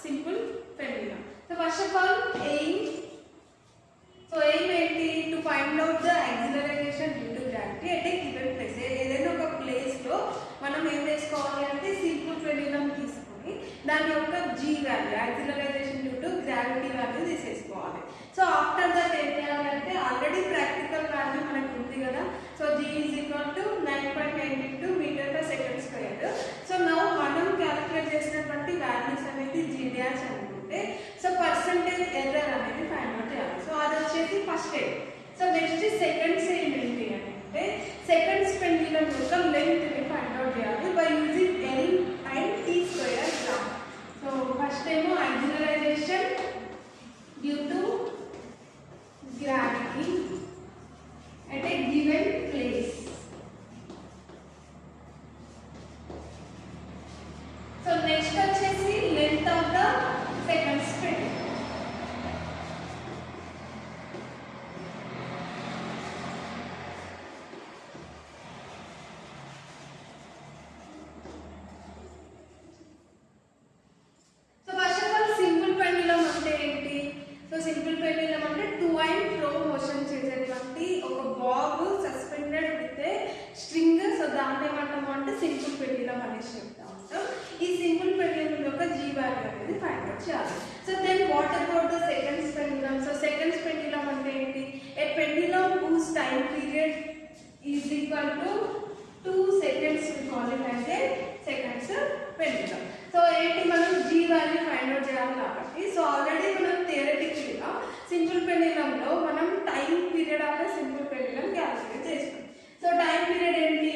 simple pendulum. So first of all, aim ఏంటి to find out the acceleration due to gravity at a given place. ఏదైనా ఒక place లో మనం ఏం చేసుకోవాలి అంటే సింపుల్ పెండ్యులమ్ తీసుకొని దాని యొక్క g value acceleration due to gravity value తీసేసుకోవాలి. సో ఆఫ్టర్ దట్ ఏం చేయాలి అంటే ఆల్రెడీ ప్రాక్టికల్ వాల్యూ మనకు ఉంది కదా. So g is equal to 9.9 metre per second square. So now మనం క్యాలిక్యులేట్ చేసినటువంటి వాల్యూస్ అనేది g డాష్ అనుకుంటే సో పర్సెంటేజ్ ఎర్రర్ అనేది ఫైండ్ అవుట్ చేయాలి. సో అది వచ్చేసి first step. So next second step ఏంటి అంటే సెకండ్ పెండ్యులమ్ యొక్క లెంత్ ని ఫైండ్ అవుట్ చేయాలి by using L and T square gram. So first ఏమో acceleration due to gravity at a given place. So next వచ్చేసి length of the second spring. So first of all simple pendulum అంటే ఏంటి? So simple pendulum అంటే to and fro motion చేసేటువంటి ఒక bob suspended with a string. So దాన్ని ఏమంటాము అంటే simple pendulum అనేసి చెప్తా ఉంటాం. ఈ సింపుల్ పెండ్యులమ్ యొక్క g వాల్యూ అనేది ఫైండ్ అవుట్ చేయాలి. So then what about the second pendulum? So second pendulum అంటే ఏంటి? ఏ pendulum whose time period is equal to 2 seconds we call it as a seconds pendulum. So ఏంటి మనం g value find out చేయాలి కాబట్టి so already మనం theoretical గా simple pendulum లో మనం time period of simple pendulum calculate చేస్తాం. So time period ఏంటి?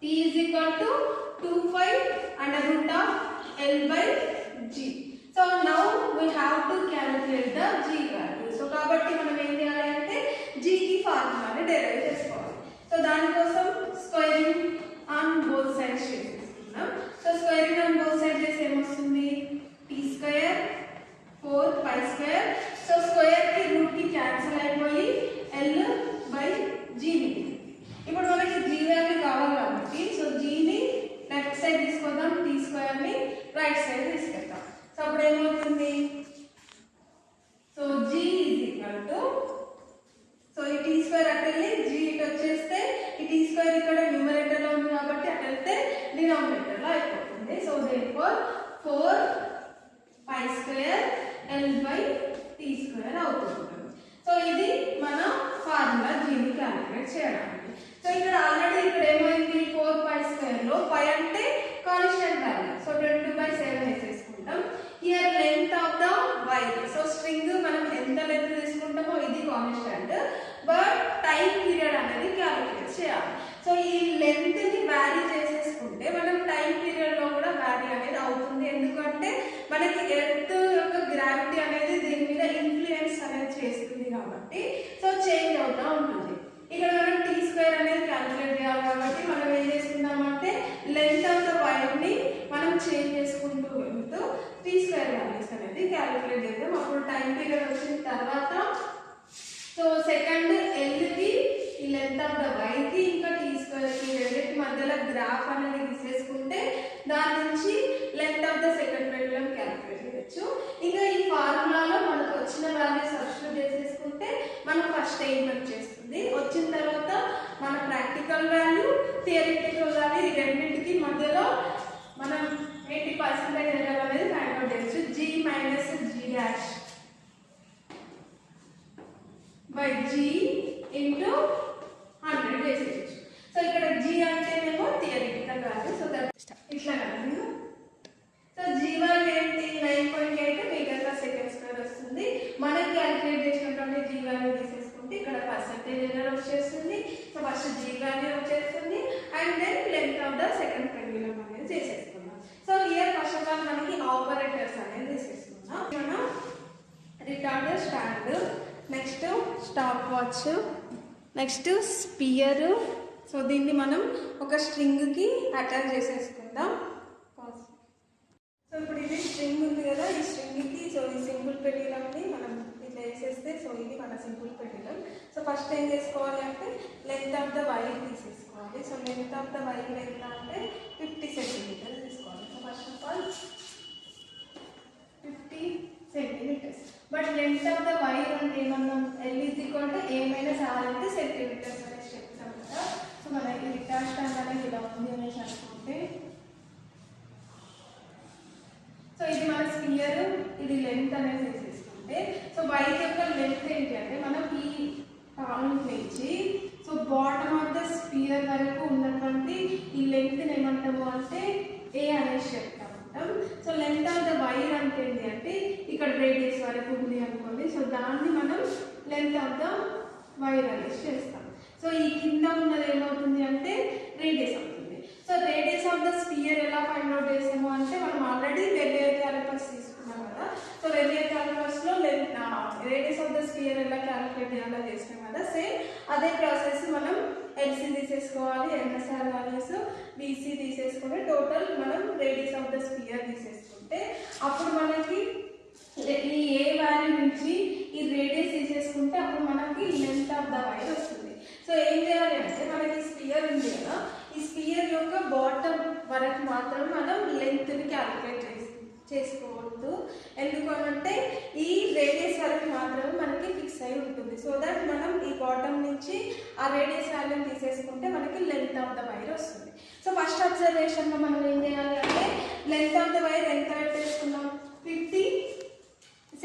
t is equal to 2 under root of L by G. So now we have to calculate the g value. So కాబట్టి మనం ఏం చేయాలి అంటే g కి ఫార్ములాని డెరైవ్ చేసుకోవాలి. So దానికోసం స్క్వేరింగ్ ఆన్ బోత్ సైడ్స్ చేసేసుకున్నాం. So squaring on both sides చేస్తే ఏమొస్తుంది? t square 4 square. So square కి రూట్ కి క్యాన్సిల్ అయిపోయి L by G మిగిలింది. ఇప్పుడు మనకి g వాల్యూ కావాలి కాబట్టి సో g ని లెఫ్ట్ సైడ్ తీసుకుందాం, t స్క్వేర్ ని రైట్ సైడ్ తీసుకెళ్తాం. సో అప్పుడు ఏమవుతుంది? So g is equal to so ఈ t స్క్వేర్ అటు వెళ్ళి g ఇటు వచ్చేస్తే ఈ t స్క్వేర్ ఇక్కడ న్యూమరేటర్ లో ఉంది కాబట్టి అటు వెళ్తే డినామినేటర్ లో అయిపోతుంది. So therefore 4 square L by t square అవుతుంది. సో ఇది మన ఫార్ములా g ని క్యాలిక్యులేట్ చేయడానికి. సో ఇక్కడ ఆల్రెడీ ఇక్కడ ఏమైంది? 4 స్క్వేర్ లో పై అంటే కాన్స్టెంట్ వాల్యూ. సో 22/7 వేసేసుకుంటాం. Here length of the wire. So string మనం ఎంత లెంత్ తీసుకుంటామో ఇది కాన్స్టెంట్, బట్ టైం పీరియడ్ అనేది క్యాలిక్యులేట్ చేయాలి. సో ఈ లెంత్ ని వ్యారీ చేసేసుకుంటే మనం టైం పీరియడ్ లో కూడా వ్యారీ అనేది అవుతుంది. ఎందుకంటే మనకి ఎర్త్ యొక్క గ్రావిటీ అనేది దీని మీద ఇన్ఫ్లుయెన్స్ అనేది చేస్తుంది కాబట్టి సో చేంజ్ అవుతూ ఉంటుంది. ఇక్కడ మనం t స్క్వేర్ అనేది క్యాలిక్యులేట్ చేయాలి కాబట్టి మనం ఏం చేసుకుందామంటే లెంత్ ఆఫ్ ద వైర్ ని మనం చేంజ్ చేసుకుంటూ వెళ్తూ t స్క్వేర్ వాల్యూస్ అనేది క్యాలిక్యులేట్ చేద్దాం. అప్పుడు టైం పీరియడ్ వచ్చిన తర్వాత సో సెకండ్ L కి ఈ లెంత్ ఆఫ్ ద వైర్ కి ఇంకా t స్క్వేర్ కి రెండింటి మధ్యలో గ్రాఫ్ అనేది తీసేసుకుంటే దాని నుంచి length of the second pendulum calculate చేయొచ్చు. ఇంకా ఈ ఫార్ములాలో మనకు వచ్చిన వాల్యూ సబ్స్టిట్యూట్ చేసేసుకుంటే మనం ఫస్ట్ ఏం వచ్చేస్తుంది. వచ్చిన తర్వాత మన ప్రాక్టికల్ వాల్యూ థియరిటికల్ వాల్యూ ఈ రెండింటికి మధ్యలో మనం 80% ఎర్రర్ అనేది ఫైండ్ అవుట్ చేయొచ్చు. g minus g dash by g into 100 చేసేయచ్చు. సో ఇక్కడ g అంటేనేమో థియరిటికల్ వాల్యూ. సో దట్ ఇట్లా కదా. సో g వాల్యూ ఏంటి? 9.8 మీటర్ పర్ సెకండ్ స్క్వేర్ వస్తుంది. మనం క్యాలిక్యులేట్ చేసినటువంటి g వాల్యూ తీసేసుకుంటే ఇక్కడ పర్సెంటేజ్ ఎర్రర్ వచ్చేస్తుంది. సో ఫస్ట్ g వాల్యూ వచ్చేస్తుంది and then length of the second pendulum అనేది చేసేసుకున్నాం. So here first of all మనకి ఆపరేటర్స్ అనేది తీసేసుకున్నాం. మనం retort stand, next stop watch, next sphere. So దీన్ని మనం ఒక స్ట్రింగ్ కి అటాచ్ చేసేసుకుందాం. సో ఇప్పుడు ఇది స్ట్రింగ్ ఉంది కదా, ఈ స్ట్రింగ్ కి సో ఈ సింపుల్ పెండ్యులమ్ ని మనం ఇట్లా వేసేస్తే సో ఇది మన సింపుల్ పెండ్యులమ్. సో ఫస్ట్ ఏం చేసుకోవాలి అంటే లెంత్ ఆఫ్ ద వైర్ తీసేసుకోవాలి. So length of the wire ఎంత అంటే 50 సెంటీమీటర్స్ తీసుకోవాలి. So first of all length of the wire అంటే ఏమన్నా L is equal to A minus R అంటే సెంటీమీటర్స్ అనేసి చెప్తాం కదా. సో మనకి రికాస్టాంగ్ అనేది ఇలా ఉంది అనేసి అనుకుంటే, సో ఇది మన స్పియర్, ఇది లెంత్ అనేది తీసుకుంటే, సో వైర్ యొక్క లెంత్ ఏంటి అంటే మనం ఈ పాయింట్ నుంచి so bottom of the spear వరకు ఉన్నటువంటి ఈ లెంత్ ఏమంటాము అంటే A అనేసి చెప్తాం. So length of the wire అంటే ఏంటి అంటే ఇక్కడ రేడియస్ వరకు ఉంది అనుకోండి, సో దాన్ని మనం లెంత్ ఆఫ్ ద వైర్ అనేసి చేస్తాం. సో ఈ కింద ఉన్నది ఏమవుతుంది అంటే రేడియస్ అవుతుంది. So radius of the spear ఎలా ఫైండ్ అవుట్ చేసాము అంటే మనం ఆల్రెడీ వెర్నియర్ క్యాలిపర్స్ తీసుకున్నాం కదా. సో వెర్నియర్ క్యాలిపర్స్ లో రేడియస్ ఆఫ్ ద స్పియర్ ఎలా క్యాలిక్యులేట్ చేయాలో చేస్తాం కదా. సేమ్ అదే ప్రాసెస్ మనం ఎల్సీ తీసేసుకోవాలి, ఎన్ఎస్ఆర్ వాల్యూస్ బీసీ తీసేసుకుంటే టోటల్ మనం రేడియస్ ఆఫ్ ద స్పియర్ తీసేసుకుంటే అప్పుడు మనకి ఈ ఏ వాల్యూ నుంచి ఈ రేడియస్ తీసేసుకుంటే అప్పుడు మనకి లెంత్ ఆఫ్ ద వైర్ వస్తుంది. సో ఏం చేయాలి అంటే మనకి స్పియర్ ఉంది కదా, ఈ స్పియర్ యొక్క బాటమ్ వరకు మాత్రం మనం లెంత్ని క్యాలిక్యులేట్ చేసుకోవద్దు. ఎందుకంటే ఈ రేడియస్ వరకు మాత్రమే మనకి ఫిక్స్ అయి ఉంటుంది. సో దట్ మనం ఈ బాటమ్ నుంచి ఆ రేడియస్ వాల్యూ తీసేసుకుంటే మనకి లెంత్ ఆఫ్ ద వైర్ వస్తుంది. సో ఫస్ట్ అబ్జర్వేషన్లో మనం ఏం చేయాలి అంటే లెంత్ ఆఫ్ ద వైర్ ఎంత పెట్టేసుకున్నాం, 50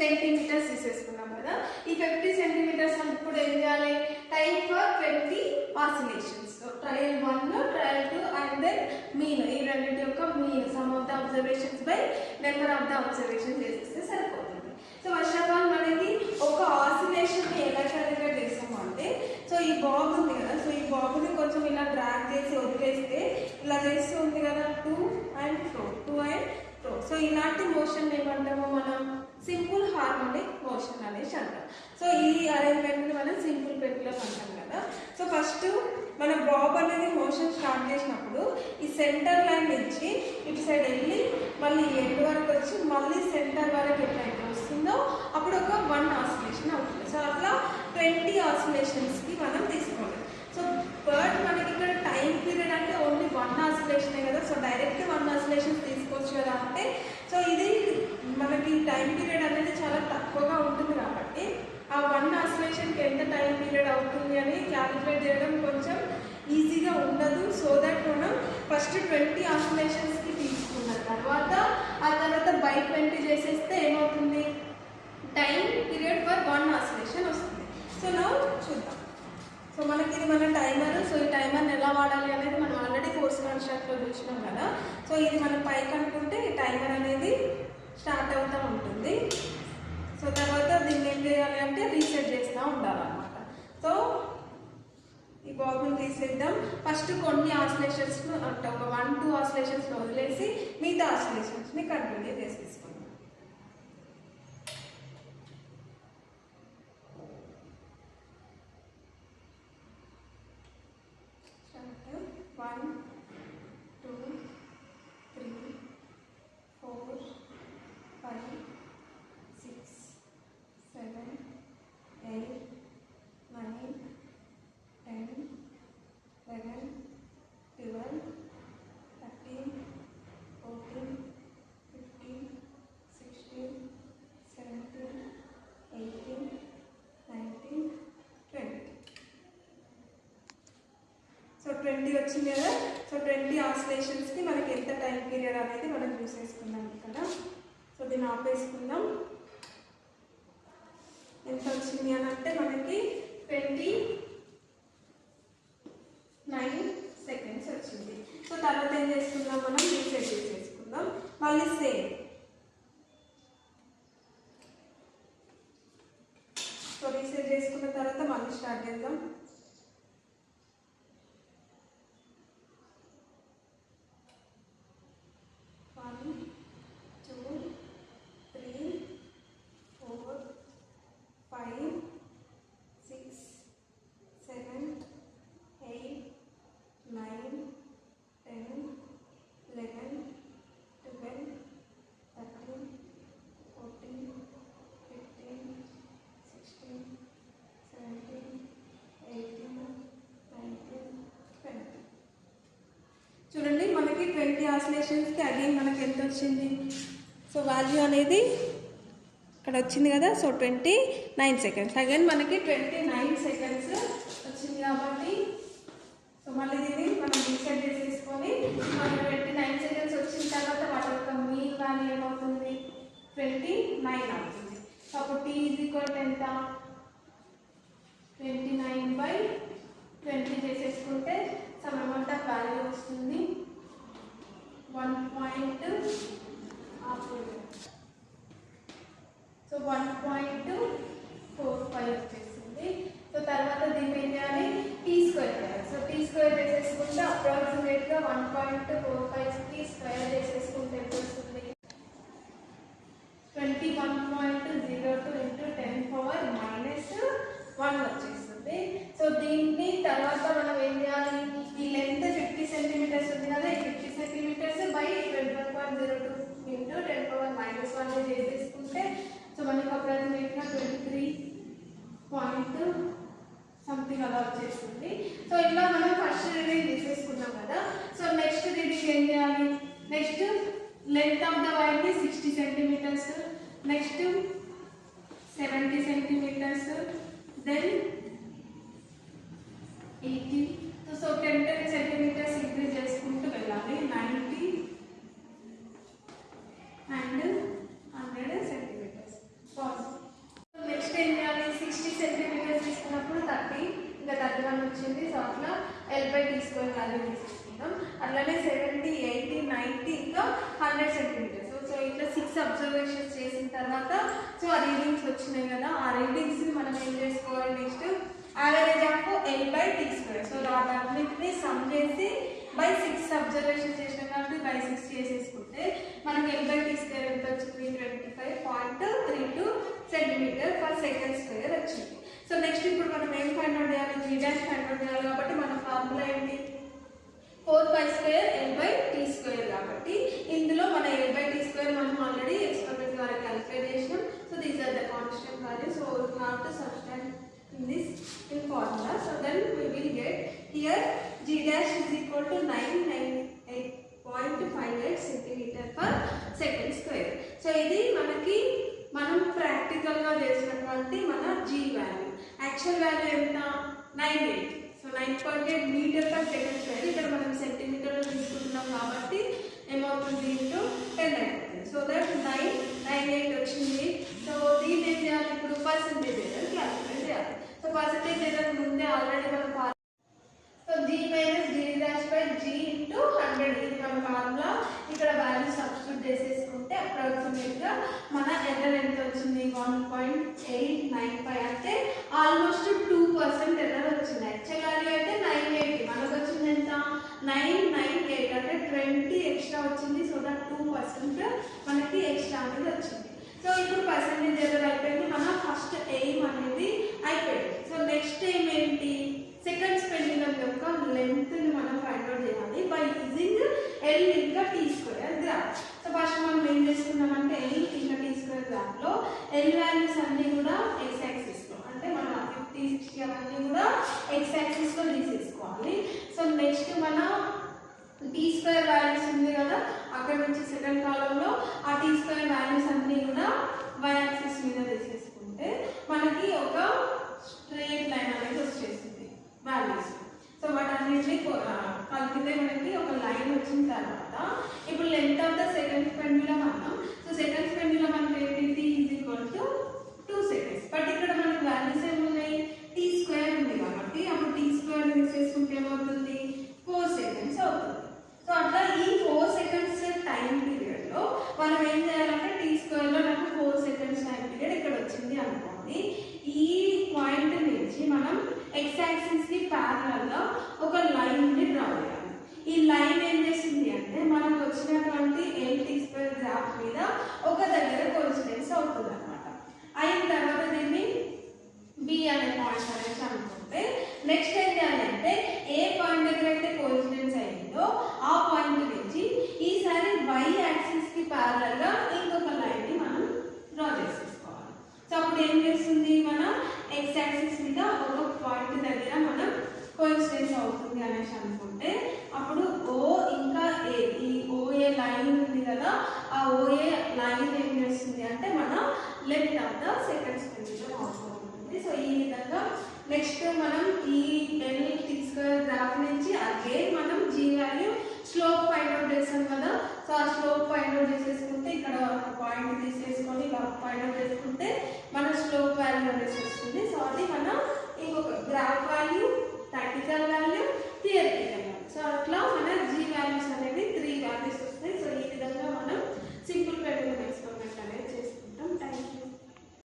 సెంటీమీటర్స్ తీసేసుకున్నాం కదా. ఈ 50 సెంటీమీటర్స్ అప్పుడు ఏం చేయాలి, time for 20 oscillations. Trial 1, trial 2 and then mean, ఈ రెండింటి యొక్క mean sum of the observations by number of the observation చేసేస్తే సరిపోతుంది. సో ఫస్ట్ ఆఫ్ ఆల్ మనకి ఒక ఆసిలేషన్ని ఎలా క్యాలిక్యులేట్ చేస్తాము అంటే, సో ఈ బాబ్ ఉంది కదా, సో ఈ బాబుని కొంచెం ఇలా డ్రాగ్ చేసి వదిలేస్తే ఇలా చేస్తూ ఉంది కదా, టూ అండ్ ఫ్రో. సో ఇలాంటి మోషన్ ఏమంటాము మనం సింపుల్ హార్మోనిక్ మోషన్ అనేసి అంటాం. సో ఈ అరేంజ్మెంట్ని మనం సింపుల్ పెండ్యులమ్ అంటాం కదా. సో ఫస్ట్ మన బాబ్ అనేది మోషన్ స్టార్ట్ చేసినప్పుడు ఈ సెంటర్ లైన్ నుంచి ఇటు సైడ్ వెళ్ళి మళ్ళీ ఎండ్ వరకు వచ్చి మళ్ళీ సెంటర్ వరకు ఎట్లయితే వస్తుందో అప్పుడు ఒక 1 ఆసిలేషన్ అవుతుంది. సో అట్లా 20 ఆసిలేషన్స్కి మనం తీసుకోవాలి. సో బట్ మనకి ఇక్కడ టైం పీరియడ్ అంటే ఓన్లీ 1 ఆసిలేషనే కదా. సో డైరెక్ట్ 1 ఆసిలేషన్స్ తీసుకోవచ్చు కదా అంటే, సో ఇది మనకి టైం పీరియడ్ అనేది చాలా తక్కువగా ఉంటుంది కాబట్టి ఆ 1 ఆసిలేషన్కి ఎంత టైం పీరియడ్ అవుతుంది అని క్యాలిక్యులేట్ చేయడం కొంచెం ఈజీగా ఉండదు. సో దట్ మనం ఫస్ట్ 20 ఆసిలేషన్స్కి తీసుకున్న తర్వాత ఆ తర్వాత బై 20 చేసేస్తే ఏమవుతుంది, టైం పీరియడ్ ఫర్ 1 ఆసిలేషన్ వస్తుంది. సో నా చూద్దాం. సో మనకి ఇది మన టైమర్. సో ఈ టైమర్ని ఎలా వాడాలి అనేది మనం ఆల్రెడీ కోర్స్ కన్స్ట్రక్ట్లో చూసినాం కదా. సో ఇది మనం పైకి అనుకుంటే ఈ టైమర్ అనేది స్టార్ట్ అవుతూ ఉంటుంది. సో తర్వాత దీన్ని ఏం చేయాలి అంటే రీసెట్ చేస్తూ ఉండాలన్నమాట. సో ఈ బాబుని తీసేద్దాం. ఫస్ట్ కొన్ని ఆసిలేషన్స్ను అంటే ఒక 1-2 ఆసిలేషన్స్లో వదిలేసి మిగతా ఆసిలేషన్స్ని కంటిన్యూ చేసేసుకుందాం. 1, 2, 3, 4, 5, 6, 7, 8, 9, 10, 11, 12, 13, 14, 15, 16, 17, 18, 19, 20. సో 20 వచ్చింది కదా. సో 20 ఆసిలేషన్స్కి మనకి ఎంత టైం పీరియడ్ అనేది మనం చూసేసుకుందాం ఇక్కడ. సో దీన్ని ఆపేసుకుందాం. ఎంత వచ్చింది అని అంటే మనకి 29 సెకండ్స్ వచ్చింది. సో తర్వాత ఏం చేసుకుందాం, మనం రీసెట్ చేసేసుకుందాం. మళ్ళీ సేమ్. సో రీసెట్ చేసుకున్న తర్వాత మళ్ళీ స్టార్ట్ చేద్దాం. 1, 2, 3, 4, 5, 6, 7, 8, 9, 10, 11, 12, 13, 14, 15, 16, 17, 18, 19, 20. చూడండి మనకి 20 ఆసిలేషన్స్కి అగైన్ మనకి ఎంత వచ్చింది. సో వాల్యూ అనేది ఇక్కడ వచ్చింది కదా. So 29 seconds. అగైన్ మనకి 29 సెకండ్స్ వచ్చింది కాబట్టి సో మళ్ళీ దీన్ని మనం రీసెట్ చేసేసుకొని మనం 29 సెకండ్స్ వచ్చిన తర్వాత వాటి యొక్క మీన్ వాల్యూ ఏమవుతుంది, 29 అవుతుంది. సో అప్పుడు t ఎంత, 29/20 చేసేసుకుంటే సమ్ అమౌంట్ ఆఫ్ వాల్యూ వస్తుంది 1.45. సో 1.45 వచ్చేసింది. సో తర్వాత దీన్ని ఏం చేయాలి, టీ స్క్వేర్ చేయాలి. సో టీ స్క్వేర్ చేసేసుకుంటే అప్రాక్సిమేట్గా 1.45కి స్క్వేర్ చేసేసుకుంటే ఎంత వస్తుంది, 21.02 into 10⁻⁻1 వచ్చేస్తుంది. సో దీన్ని తర్వాత మనం ఏం చేయాలి, ఈ లెంత్ 50 సెంటీమీటర్స్ ఉంది కదా, ఈ 50 సెంటీమీటర్స్ బై 21.02 into 10⁻⁻1 చేసేసుకుంటే సో మనకి అప్రాక్సిమేట్గా 23 పాయింట్ సంథింగ్ అలా వచ్చేస్తుంది. సో ఇట్లా మనం ఫస్ట్ రీడింగ్ తీసేసుకున్నాం కదా. సో నెక్స్ట్ రీడింగ్ ఏం చేయాలి, next length of the wire 60 centimetres, next 70 centimetres, then 80. So 10 centimetres increase చేసుకుంటూ వెళ్ళాలి, 90 అండ్ 100 సెంటీమీటర్స్. నెక్స్ట్ ఏం చేయాలి, 60 సెంటీమీటర్స్ తీసుకున్నప్పుడు 30, ఇంకా 31 వచ్చింది. సో అట్లా L/T స్క్వేర్ వాల్యూ తీసుకుంటాం. అట్లానే 70, 80, 90 ఇంకా 100 సెంటీమీటర్స్. సో ఇట్లా 6 అబ్జర్వేషన్స్ చేసిన తర్వాత సో ఆ రీడింగ్స్ వచ్చినాయి కదా, ఆ రీడింగ్స్ మనం ఏం చేసుకోవాలి, next average of L/T square. So వాటన్నిటిని సమ్ చేసి బై 6 అబ్జర్వేషన్ చేసిన కాబట్టి బై 6 చేసేసుకుంటే మనకి L/T స్క్వేర్ ఎంత వచ్చింది, 25.32 సెంటీమీటర్ పర్ సెకండ్ స్క్వేర్ వచ్చింది. సో నెక్స్ట్ ఇప్పుడు మనం ఏం ఫైండ్ అవుట్ చేయాలి, G' ఫైండ్ అవుట్ చేయాలి. కాబట్టి మన ఫార్ములా ఏంటి, 4π² L/T స్క్వేర్. కాబట్టి ఇందులో మన L/T స్క్వేర్ మనం ఆల్రెడీ ఎక్స్పెరిమెంట్ ద్వారా క్యాలిక్యులేట్ చేసినాం. So these are the constant value. So we have to substitute in this in formula. So then we will get here G' is equal to 998.58 centimeter per second square. So ఇది మనకి మనం practical గా చేసినటువంటి మన G value. Actual value ఎంత, 98. So 9.8 metre per second square. ఇక్కడ మనం సెంటీమీటర్లో తీసుకుంటున్నాం కాబట్టి ఏమవుతుంది, ఇంటూ 10 అయిపోతుంది. సో దట్ 998 వచ్చింది. సో దీన్ని ఏం చేయాలి, ఇప్పుడు పర్సెంటేజ్ ఎర్రర్ క్యాలిక్యులేట్ చేయాలి. సో పర్సెంటేజ్ ఎర్రర్ ముందే ఆల్రెడీ మనం so G minus G' G into 100 ఇది మన ఫార్ములా. ఇక్కడ వాల్యూ సబ్స్టిట్యూట్ చేసేసుకుంటే అప్రాక్సిమేట్గా మన ఎర్రర్ ఎంత వచ్చింది, 1.895. అంటే ఆల్మోస్ట్ 2% ఎర్రర్ వచ్చింది. యాక్చువల్ వాల్యూ అయితే 980, మనకు వచ్చింది ఎంత, 998. అంటే 20 ఎక్స్ట్రా వచ్చింది. సో దట్ 2% మనకి ఎక్స్ట్రా అనేది వచ్చింది. సో ఇప్పుడు పర్సెంటేజ్ ఎర్రర్ అయిపోయింది, మన ఫస్ట్ ఎయిమ్ అనేది అయిపోయింది. సో నెక్స్ట్ ఎయిమ్ ఏంటి, సెకండ్ పెండ్యులం యొక్క లెంత్ ని మనం ఫైండ్ అవుట్ చేయాలి బై యూజింగ్ L ఇంకా T square graph. So first మనం ఏం చేసుకున్నామంటే L ఇంకా T స్క్వేర్ గ్రాఫ్ లో L వాల్యూస్ అన్ని కూడా x యాక్సిస్ లో, అంటే మనం 50, 60 అవన్నీ కూడా x యాక్సిస్ లో తీసేసుకోవాలి. సో నెక్స్ట్ మన T స్క్వేర్ వాల్యూస్ ఉంది కదా, అక్కడ నుంచి సెకండ్ కాలంలో ఆ T స్క్వేర్ వాల్యూస్ అన్ని కూడా y యాక్సిస్ మీద తీసేసుకుంటే మనకి ఒక స్ట్రెయిట్ లైన్ అనేది వచ్చేసింది వాల్యూస్. సో వాటన్నిటిని కలిపితే మనకి ఒక లైన్ వచ్చిన తర్వాత ఇప్పుడు length of the second pendulum అన్నాం. సో సెకండ్ పెండ్యులం అంటే ఏంటి, T is equal to 2 seconds. But ఇక్కడ మనకి వాల్యూస్ ఏమున్నాయి, T స్క్వేర్ ఉంది కాబట్టి అప్పుడు T స్క్వేర్ తీసేసుకుంటే ఏమవుతుంది, 4 సెకండ్స్ అవుతుంది. సో అట్లా ఈ 4 సెకండ్స్ టైం పీరియడ్ లో మనం ఏం చేయాలంటే T స్క్వేర్ లో నాకు 4 సెకండ్స్ టైం పీరియడ్ ఇక్కడ వచ్చింది అనుకోండి. ఈ పాయింట్ నుంచి మనం x యాక్సిస్ కి ప్యారలల్ గా ఒక లైన్ ని డ్రా చేయాలి. ఈ లైన్ ఏం చేస్తుంది అంటే మనకు వచ్చినటువంటి L/T స్క్వేర్ గ్రాఫ్ మీద ఒక దగ్గర కోఇన్సిడెన్స్ అవుతుంది అన్నమాట. అయిన తర్వాత దీన్ని B అనే పాయింట్ అనేసి అనుకుంటే నెక్స్ట్ ఏం చేయాలంటే ఏ పాయింట్ దగ్గర అయితే కోఇన్సిడెన్స్ అయిందో ఆ పాయింట్ నుంచి ఈసారి y యాక్సిస్ కి ప్యారలల్ గా ఇంకొక లైన్ ని మనం డ్రా చేసేసుకోవాలి. సో అప్పుడు ఏం చేస్తుంది, మనం x యాక్సిస్ మీద ఒక పాయింట్ దగ్గర మనం కోఇన్సిడెన్స్ అవుతుంది అనేసి అనుకుంటే అప్పుడు O ఇంకా A, ఈ OA లైన్ ఉంది కదా, ఆ OA లైన్ ఏం చేస్తుంది అంటే మన లెంత్ ఆఫ్ ద సెకండ్ స్పెండిచర్ ఆల్సో ఉంటుంది. సో ఈ విధంగా నెక్స్ట్ మనం ఈ ఎల్ తీసుకున్న గ్రాఫ్ నుంచి అగైన్ మనం G value slope find out చేస్తాం కదా. సో ఆ స్లోప్ ఫైండ్ అవుట్ చేసేసుకుంటే ఇక్కడ పాయింట్ తీసేసుకొని ఫైండ్ అవుట్ చేసుకుంటే మన స్లోప్ వాల్యూ అనేసి వస్తుంది. సో అది మనం ఇంకొక graph value, practical value, theoretical